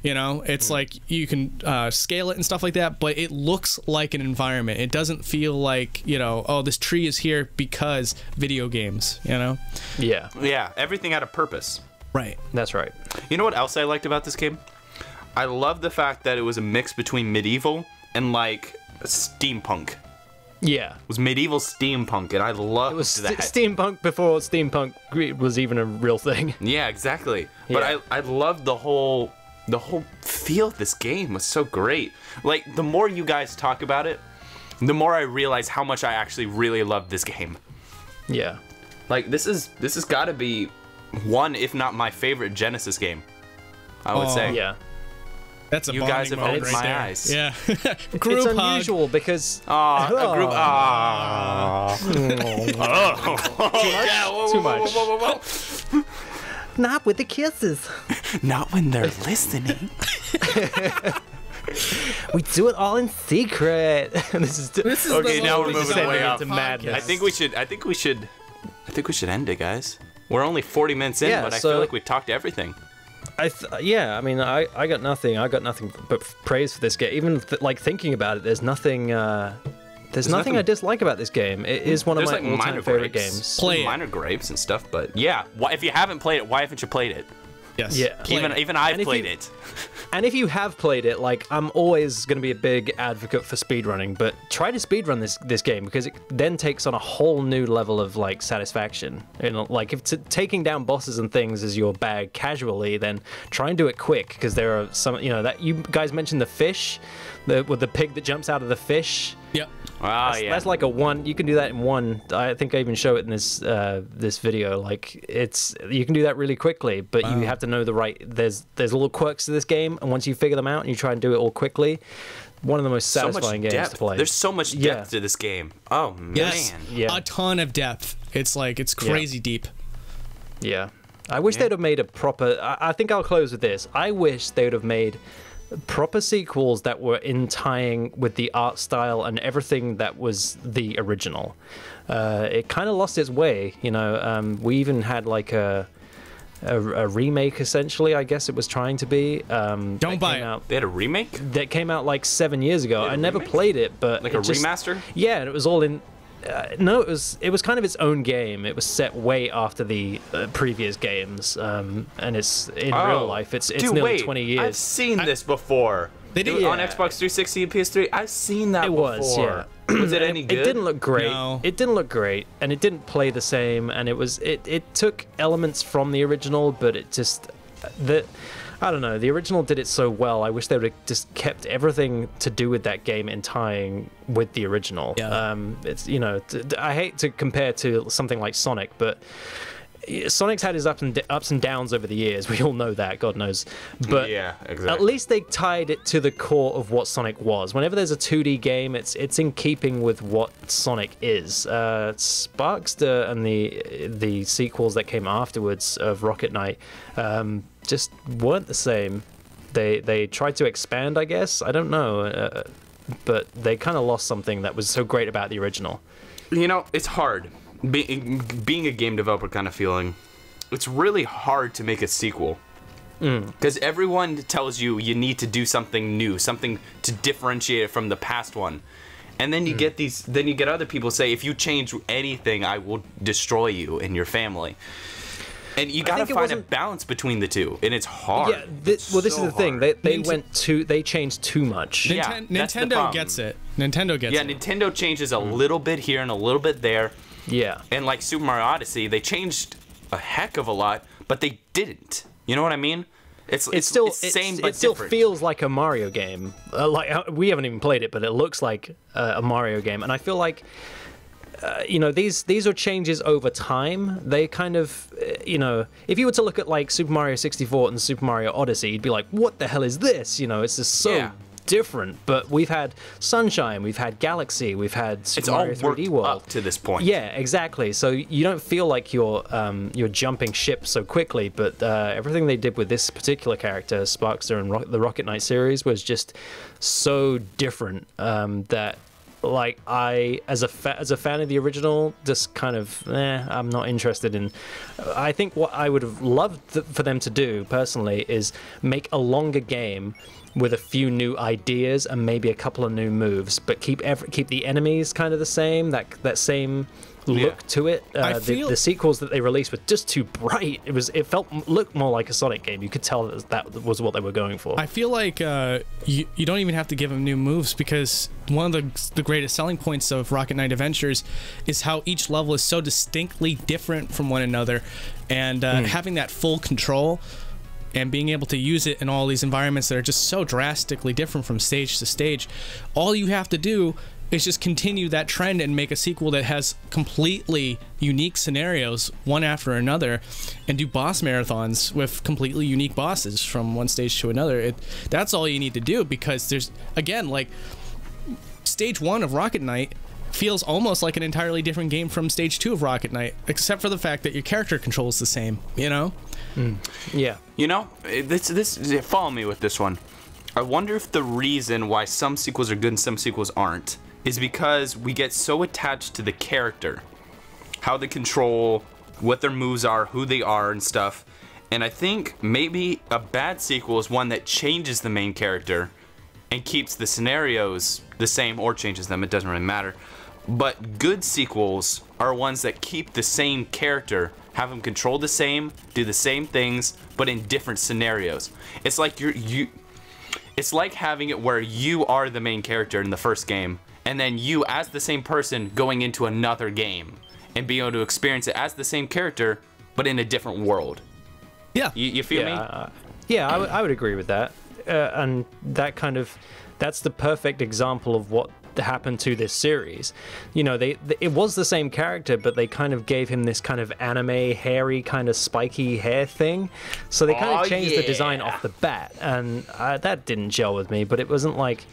You know, it's like you can scale it and stuff like that, but it looks like an environment. It doesn't feel like, you know, oh, this tree is here because video games. You know, Yeah, Yeah, everything had a purpose. right? that's right. You know what else I liked about this game? I love the fact that it was a mix between medieval and like steampunk. Yeah. It was medieval steampunk, and I loved It was that. steampunk before steampunk was even a real thing. Yeah, exactly. But Yeah. I loved the whole the whole feel of this game was so great. Like, the more you guys talk about it, the more I realize how much I actually really love this game. Yeah. Like, this is gotta be one, if not my favorite Genesis game, I would say. Yeah. That's a You guys have moment opened right my there. eyes. Yeah. It's unusual because A group. too much. Not with the kisses. Not when they're listening. We do it all in secret. this is Okay, now we're moving descending way up. into madness. I think we should end it, guys. We're only 40 minutes in, Yeah, but I so- feel like we talked everything. Yeah, I mean, I got nothing. I got nothing but praise for this game. Even like thinking about it, there's nothing. There's nothing I dislike about this game. It is one of There's my like all-time minor favorite gripes. games. Play it. Minor gripes and stuff, but yeah. If you haven't played it, why haven't you played it? Yes. Yeah. Play it. Even I've And if played you- it. And if you have played it, like, I'm always going to be a big advocate for speedrunning, but try to speedrun this game because it then takes on a whole new level of, like, satisfaction. You know, like, if taking down bosses and things is your bag casually, then try and do it quick because there are some, you know, that you guys mentioned the fish, with the pig that jumps out of the fish. Yep. Yeah. That's like a one. You can do that in one. I think I even show it in this video. Like, you can do that really quickly, but you have to know the right. There's little quirks to this game, and once you figure them out and you try and do it all quickly, one of the most so much satisfying games depth. to play. There's so much depth to this game. Oh Yes. man. Yeah. A ton of depth. It's like it's crazy deep. Yeah. I wish they'd have made a proper. I think I'll close with this. I wish they would have made proper sequels that were in tying with the art style and everything that was the original. It kind of lost its way, you know. We even had like a remake, essentially. I guess it was trying to be. Don't buy it. They had a remake? That came out like 7 years ago. They had I a never remake? played it, but Like it a just- remaster? Yeah, and it was all in. No, it was kind of its own game. It was set way after the previous games, and it's in real life. It's Dude, nearly wait, 20 years. I've seen this before. They did- It was on Yeah. Xbox 360 and PS3. I've seen that It before. was, yeah. Was it any good? It didn't look great. No. It didn't look great, and it didn't play the same. And it took elements from the original, but it just I don't know. The original did it so well. I wish they would have just kept everything to do with that game in tying with the original. Yeah. It's, you know, I hate to compare to something like Sonic, but Sonic's had his ups and downs over the years. We all know that, God knows. But Yeah, exactly. at least they tied it to the core of what Sonic was. Whenever there's a 2D game, it's in keeping with what Sonic is. Sparkster and the sequels that came afterwards of Rocket Knight just weren't the same. They tried to expand, I guess. I don't know, but they kind of lost something that was so great about the original. You know, it's hard. Being a game developer kind of feeling, it's really hard to make a sequel. Because everyone tells you need to do something new, something to differentiate it from the past one. And then you get other people say, if you change anything, I will destroy you and your family. And you gotta find a balance between the two, and it's hard. Yeah, this is the thing. They changed too much. Yeah, that's the Nintendo problem. gets it. Nintendo gets Yeah, it. Nintendo changes a little bit here and a little bit there. Yeah. And like Super Mario Odyssey, they changed a heck of a lot, but they didn't. You know what I mean? It's still same but it still different. feels like a Mario game. We haven't even played it, but it looks like a Mario game, and I feel like you know, these are changes over time. They kind of, you know, if you were to look at like Super Mario 64 and Super Mario Odyssey, you'd be like, what the hell is this? You know, it's just so different. But we've had Sunshine, we've had Galaxy, we've had Super Mario 3D World up to this point. Yeah, exactly. So you don't feel like you're jumping ship so quickly, but everything they did with this particular character, Sparkster and the Rocket Knight series, was just so different that, like, I as a fan of the original, just kind of I'm not interested in. I think what I would have loved for them to do personally is make a longer game with a few new ideas and maybe a couple of new moves, but keep the enemies kind of the same, that same look to it. The sequels that they released were just too bright. It looked more like a Sonic game. You could tell that was what they were going for. I feel like you don't even have to give them new moves, because one of the greatest selling points of Rocket Knight Adventures is how each level is so distinctly different from one another, and having that full control and being able to use it in all these environments that are just so drastically different from stage to stage, all you have to do is just continue that trend and make a sequel that has completely unique scenarios one after another, and do boss marathons with completely unique bosses from one stage to another. That's all you need to do, because there's, again, like, stage 1 of Rocket Knight feels almost like an entirely different game from stage 2 of Rocket Knight, except for the fact that your character control is the same, you know? Yeah. You know, follow me with this one. I wonder if the reason why some sequels are good and some sequels aren't is because we get so attached to the character, how they control, what their moves are, who they are, and stuff. And I think maybe a bad sequel is one that changes the main character and keeps the scenarios the same, or changes them, it doesn't really matter. But good sequels are ones that keep the same character, have them control the same, do the same things, but in different scenarios. It's like it's like having it where you are the main character in the first game, and then you, as the same person, going into another game and being able to experience it as the same character, but in a different world. Yeah. You feel me? Yeah, I would agree with that. And that's the perfect example of what happened to this series. You know, it was the same character, but they kind of gave him this kind of anime, hairy, kind of spiky hair thing. So they kind of changed the design off the bat, and that didn't gel with me. But it wasn't like,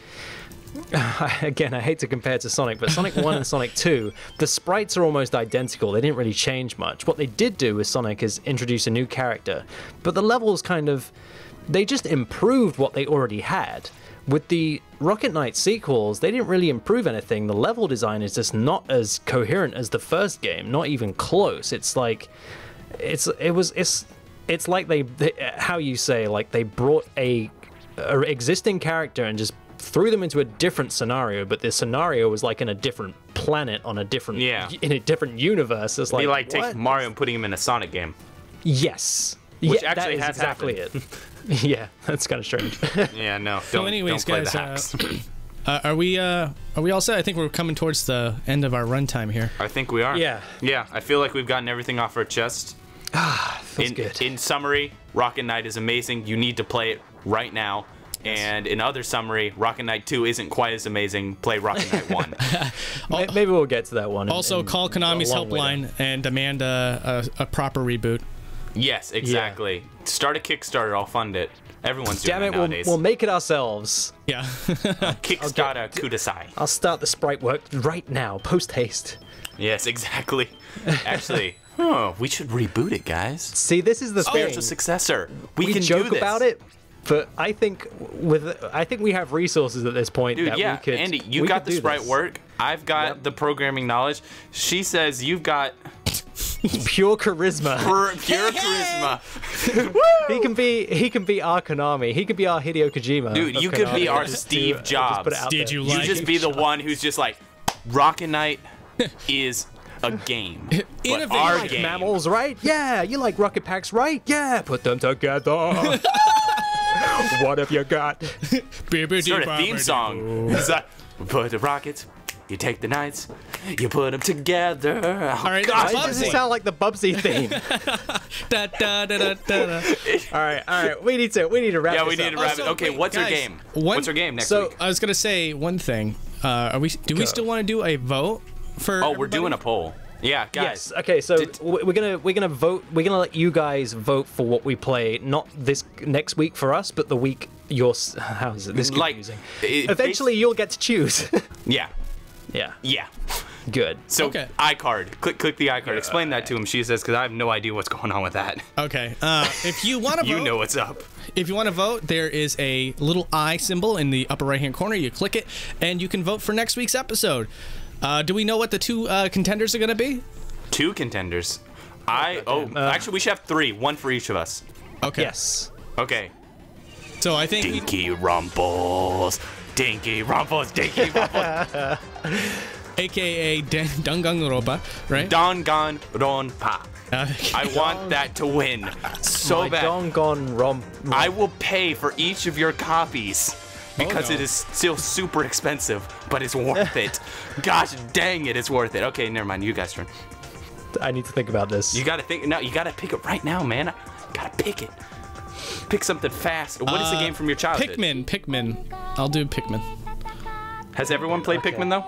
again, I hate to compare to Sonic, but Sonic 1 and Sonic 2, the sprites are almost identical. They didn't really change much. What they did do with Sonic is introduce a new character, but the levels they just improved what they already had. With the Rocket Knight sequels, they didn't really improve anything. The level design is just not as coherent as the first game, not even close. It's like, it's like they how you say, like they brought a existing character and just threw them into a different scenario, but the scenario was like in a different planet on a different in a different universe. It's like taking Mario and putting him in a Sonic game. Yes. Which yeah, actually that is has exactly happened. It. Yeah, that's kind of strange. Yeah, no. So anyways, don't play guys, the hacks. are we all set? I think we're coming towards the end of our runtime here. I think we are. Yeah. Yeah, I feel like we've gotten everything off our chest. Feels good. In summary, Rocket Knight is amazing. You need to play it right now. And in other summary, Rocket Knight 2 isn't quite as amazing. Play Rocket Knight 1. Maybe we'll get to that one. Also, call Konami's helpline and demand a proper reboot. Yes, exactly. Yeah. Start a Kickstarter. I'll fund it. Everyone's doing it nowadays. We'll make it ourselves. Yeah. Kickstarter Kudasai. I'll start the sprite work right now, post haste. Yes, exactly. Actually, we should reboot it, guys. See, this is the spiritual successor. We can joke do this. about it, but I think we have resources at this point. Dude, that yeah, we could, Andy, you got the sprite work. I've got the programming knowledge. She says you've got pure charisma. Pure charisma. He can be our Konami. He could be our Hideo Kojima. Dude, you could be our Steve Jobs. Did you You just be the one who's just like, Rocket Knight is a game. But our like game. Mammals, right? Yeah. You like rocket packs, right? Yeah. Put them together. What have you got? Start a theme song. It's like, put the rockets. You take the knights, you put them together. Oh, all right, why does it sound like the Bubsy theme? Da, da, da, da, da, da. All right. We need to wrap this up. Yeah, we need to wrap it. Okay, what's our game? What's our game next week? I was gonna say one thing. Do we still want to do a vote for? Oh, we're doing a poll. Yeah, guys. Yes. Okay, so we're gonna vote. We're gonna let you guys vote for what we play. Not this next week for us, but the week yours. How is it? This confusing. Eventually, you'll get to choose. Yeah. Yeah. Yeah. Good. So iCard. Click the iCard. Explain that to him. She says, because I have no idea what's going on with that. Okay. If you want to vote, you know what's up. If you want to vote, there is a little I symbol in the upper right-hand corner. You click it, and you can vote for next week's episode. Do we know what the two contenders are going to be? 2 contenders. Actually, we should have 3. 1 for each of us. Okay. Yes. Okay. So I think Dinky Rumples. Dinky Rumples. Dinky Rumples. AKA Danganronpa, right? Danganronpa. I want that to win so bad. Danganronpa. I will pay for each of your copies because it is still super expensive, but it's worth it. Gosh dang it, it's worth it. Okay, never mind. You guys turn. I need to think about this. You gotta think. No, you gotta pick it right now, man. Gotta pick it. pick something fast. What is the game from your childhood? Pikmin. I'll do Pikmin. Has everyone played Pikmin though?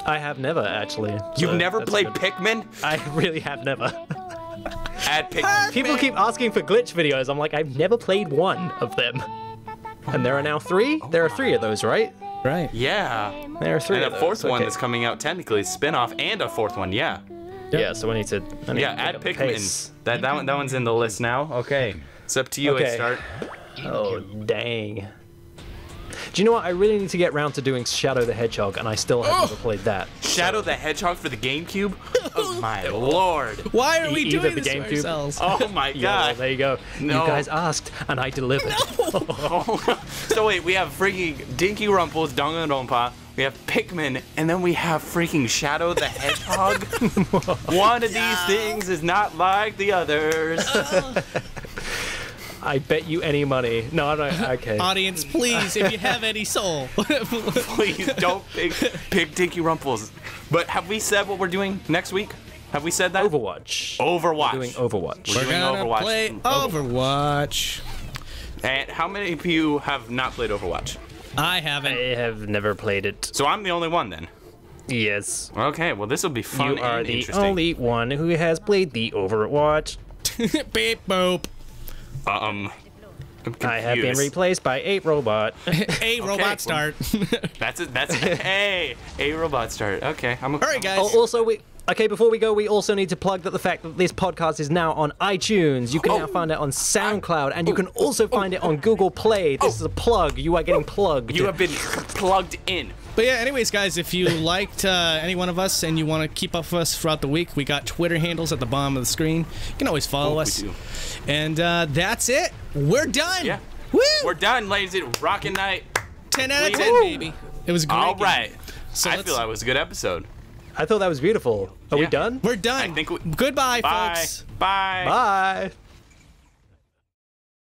I have never actually. You've so never that's played good. Pikmin? I really have never. Add Pikmin. People keep asking for glitch videos. I'm like, I've never played one of them. And there are now 3? There are 3 of those, right? Right. Yeah. There are 3 And of a those. 4th one okay. that's coming out technically, spin-off, and a 4th one, yeah. Yeah, so I need to Yeah, pick add up the Pikmin. pace. That one's in the list now. Okay. It's up to you, Okay. A+Start. Oh, dang. Do you know what? I really need to get round to doing Shadow the Hedgehog, and I still have never played that. Shadow the Hedgehog for the GameCube? Oh my lord. Why are we Either doing the this to GameCube- ourselves? Oh my Yeah, well, god. there you go. No. You guys asked, and I delivered. So wait, we have freaking Dinky Rumples, Danganronpa, we have Pikmin, and then we have freaking Shadow the Hedgehog? One of these things is not like the others. I bet you any money. No, I don't. Okay. Audience, please, if you have any soul. Please don't pick Dinky Rumples. But have we said what we're doing next week? Have we said that? Overwatch. Overwatch. Doing Overwatch. We're doing Overwatch. Play Overwatch. And how many of you have not played Overwatch? I haven't. I have never played it. So I'm the only one then. Yes. Okay, well this will be fun You are and the interesting. only one who has played the Overwatch. Beep boop. I'm I have been confused. replaced by a robot. A robot start. That's it. That's hey, a robot start. Okay, I'm. All right, guys. Also, before we go, we also need to plug that the fact that this podcast is now on iTunes. You can now find it on SoundCloud, and you can also find it on Google Play. This is a plug. You are getting plugged. You have been plugged in. But yeah, anyways, guys, if you liked any one of us and you want to keep up with us throughout the week, we got Twitter handles at the bottom of the screen. You can always follow us. We do. And that's it. We're done. Yeah. Woo! We're done, ladies. It's rockin' night. 10 out of Woo! 10, baby. It was a great. All game. right. So I let's- feel that was a good episode. I thought that was beautiful. Are we Yeah. done? We're done. I think Goodbye, Bye. folks. Bye. Bye.